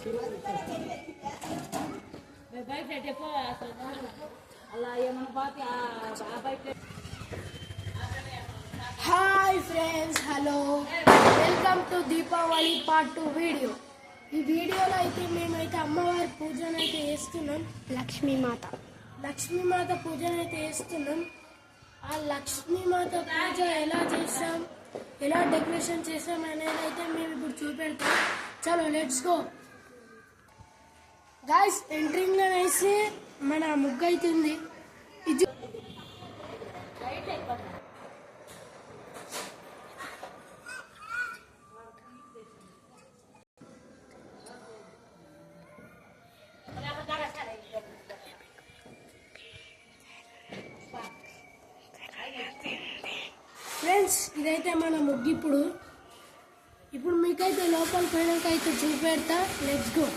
Hi friends, hello, welcome to Deepavali part 2 video. ఈ వీడియోలో అయితే మేమైతే అమ్మవారి పూజను అయితే చేస్తున్నాం. లక్ష్మీమాత పూజను అయితే చేస్తున్నాం. ఆ లక్ష్మీమాత పూజ ఎలా చేస్తాం, ఎలా డెకరేషన్ చేస్తాం అనేది అయితే మేము ఇప్పుడు చూపెడతాం. చలో లెట్స్ గో గాయ్స్. ఎంట్రింగ్ లో వేసి మన ముగ్గు అవుతుంది. ఇది ఫ్రెండ్స్, ఇదైతే మన ముగ్గు. ఇప్పుడు మీకైతే లోపల పోయినాక అయితే చూపెడతా. Let's go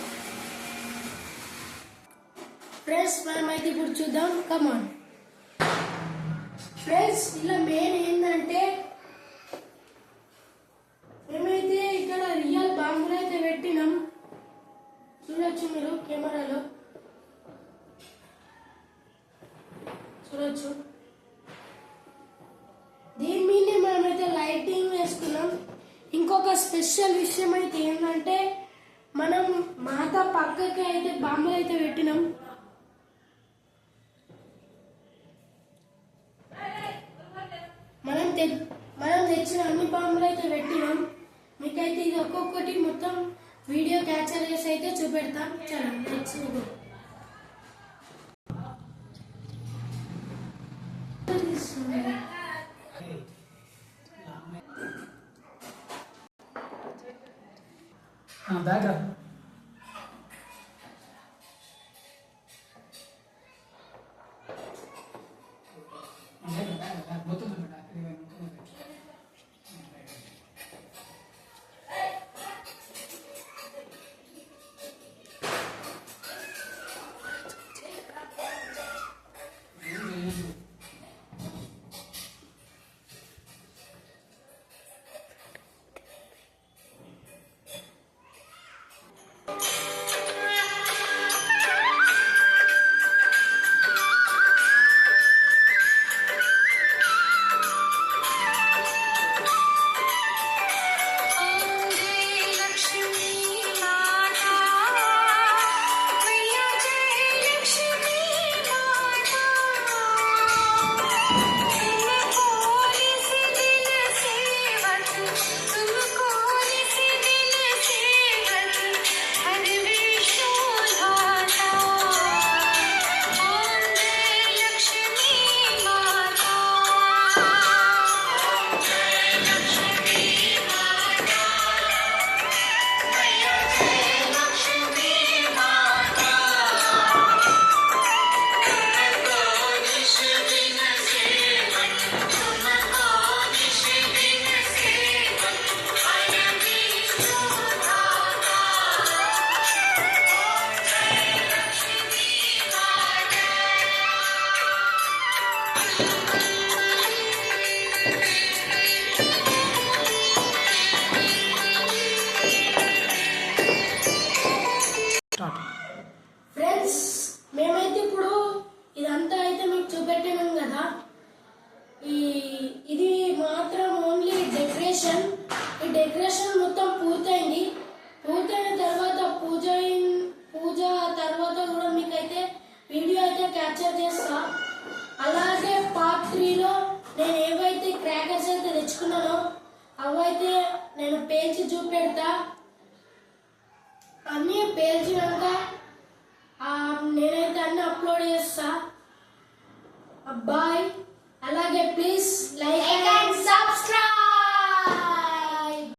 friends. మనమైతే ఇప్పుడు చూద్దాం. కమాన్ ఫ్రెండ్స్, ఇలా మెయిన్ ఏంటంటే మేమైతే ఇక్కడ రియల్ బాంబులు అయితే పెట్టినాం. చూడొచ్చు, మీరు కెమెరాలో చూడొచ్చు. దీని మీద మనమైతే లైటింగ్ వేస్తున్నాం. ఇంకొక స్పెషల్ విషయం అయితే ఏంటంటే మనం మాత పక్కకి అయితే బాంబులు అయితే పెట్టినాం. మనం తెచ్చిన అన్ని బాంబులు అయితే పెట్టినాం. మీకైతే ఇది ఒక్కొక్కటి మొత్తం వీడియో క్యాప్చర్ చేసి అయితే చూపెడతాం. చలో నెక్స్ట్ బ్యాక్గ్రౌండ్ మొత్తం ఫ్రెండ్స్, మేమైతే ఇప్పుడు ఇదంతా అయితే మీకు చూపెట్టినాం కదా. ఇది మాత్రం ఓన్లీ డెకరేషన్. ఈ డెకరేషన్ మొత్తం పూర్తయింది. పూర్తయిన తర్వాత పూజ తర్వాత కూడా మీకైతే వీడియో అయితే క్యాప్చర్ చేస్తా. అలాగే పార్ట్ 3లో నేను ఏవైతే క్రాకర్స్ అయితే తెచ్చుకున్నానో అవైతే నేను పేల్చి చూపెడతా. అన్నీ పేల్చినాక నేనైతే అన్ని అప్లోడ్ చేస్తా. బాయ్. అలాగే ప్లీజ్ లైక్